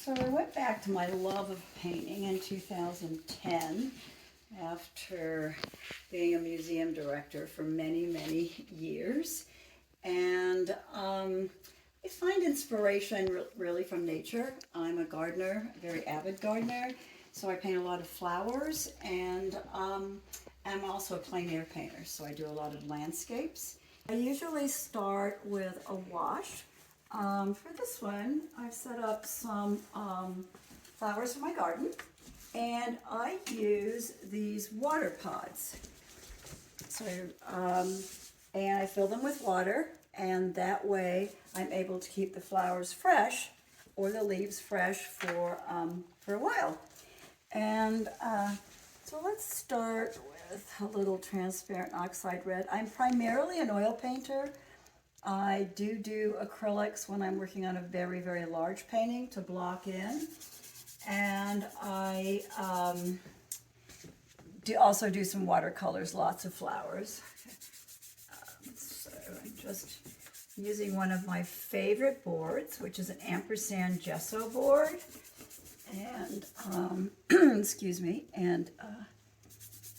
So I went back to my love of painting in 2010 after being a museum director for many, many years. And I find inspiration really from nature. I'm a gardener, a very avid gardener, so I paint a lot of flowers, and I'm also a plein air painter, so I do a lot of landscapes. I usually start with a wash. For this one, I've set up some flowers from my garden, and I use these water pods. So, and I fill them with water, and that way I'm able to keep the flowers fresh or the leaves fresh for a while. And so let's start with a little transparent oxide red. I'm primarily an oil painter. I do acrylics when I'm working on a very, very large painting to block in. And I also do some watercolors, lots of flowers. So I'm just using one of my favorite boards, which is an ampersand gesso board. And, excuse me, and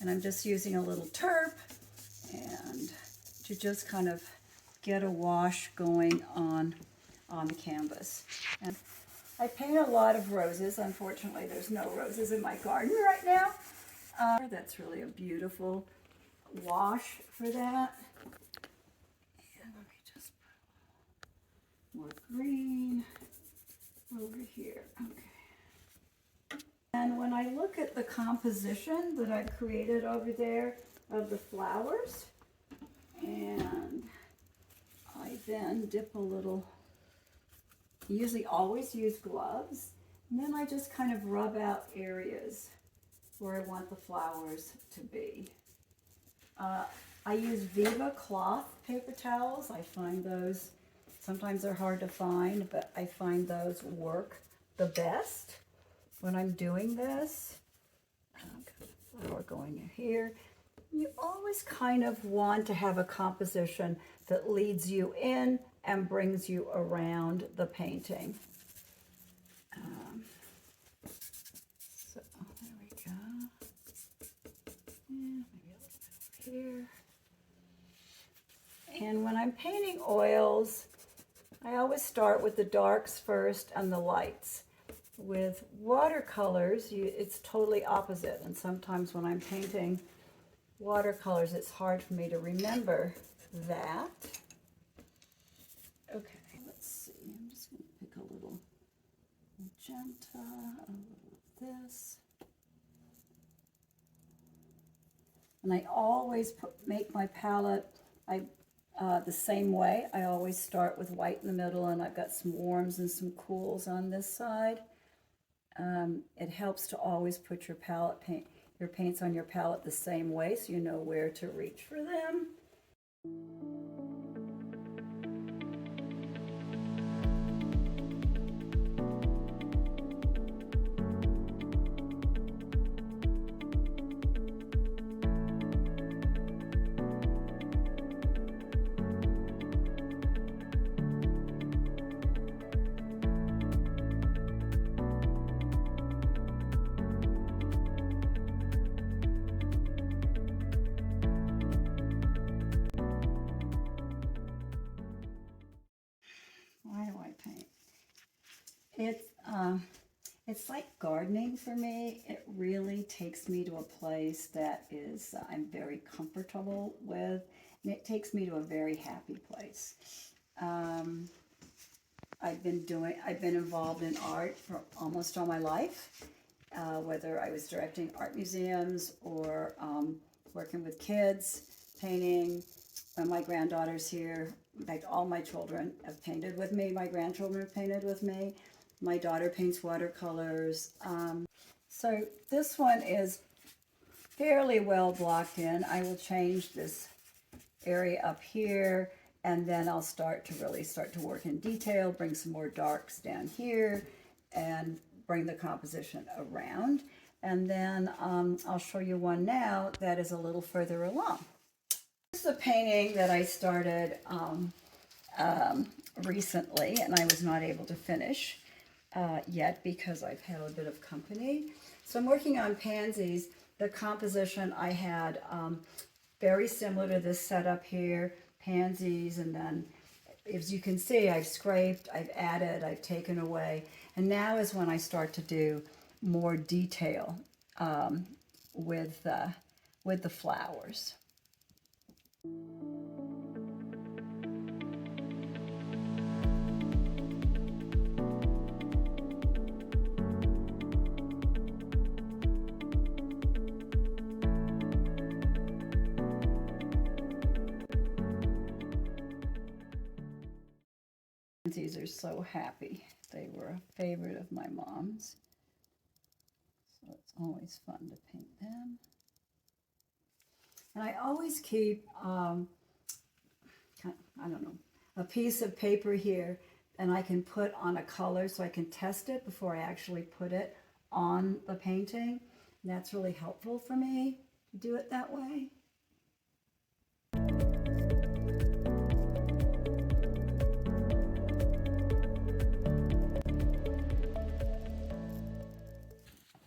I'm just using a little turp and to just kind of get a wash going on the canvas. And I paint a lot of roses. Unfortunately, there's no roses in my garden right now. That's really a beautiful wash for that. And let me just put more green over here. Okay. And when I look at the composition that I've created over there of the flowers, and I then dip a little, usually always use gloves, and then I just kind of rub out areas where I want the flowers to be. I use Viva cloth paper towels. I find those, sometimes they're hard to find, but I find those work the best when I'm doing this. Okay, flower going in here. You always kind of want to have a composition that leads you in and brings you around the painting. So there we go. And maybe a little bit over here. And when I'm painting oils, I always start with the darks first and the lights. With watercolors, it's totally opposite. And sometimes when I'm painting watercolors, it's hard for me to remember that. Okay, let's see. I'm just going to pick a little magenta, a little of this. And I always make my palette the same way. I always start with white in the middle, and I've got some warms and some cools on this side. It helps to always put your paints on your palette the same way, so you know where to reach for them. Why do I paint? It's like gardening for me. It really takes me to a place that is I'm very comfortable with, and it takes me to a very happy place. I've been involved in art for almost all my life, whether I was directing art museums or working with kids, painting. When my granddaughter's here, In fact, all my children have painted with me. My grandchildren have painted with me. My daughter paints watercolors. So this one is fairly well blocked in. I will change this area up here, and then I'll start to work in detail, bring some more darks down here, and bring the composition around. And then I'll show you one now that is a little further along. This is a painting that I started recently, and I was not able to finish yet because I've had a bit of company. So I'm working on pansies. The composition I had very similar to this setup here, pansies, and then as you can see, I've scraped, I've added, I've taken away, and now is when I start to do more detail with the flowers. These are so happy. They were a favorite of my mom's. So it's always fun to paint them. And I always keep, I don't know, a piece of paper here, and I can put on a color so I can test it before I actually put it on the painting. And that's really helpful for me to do it that way.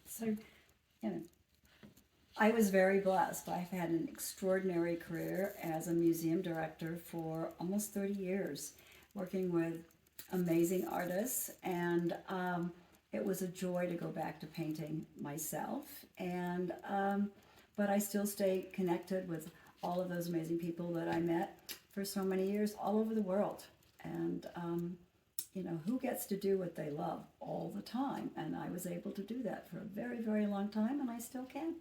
So, you know, I was very blessed. I've had an extraordinary career as a museum director for almost 30 years, working with amazing artists, and it was a joy to go back to painting myself. And but I still stay connected with all of those amazing people that I met for so many years all over the world. And you know, who gets to do what they love all the time? And I was able to do that for a very, very long time, and I still can.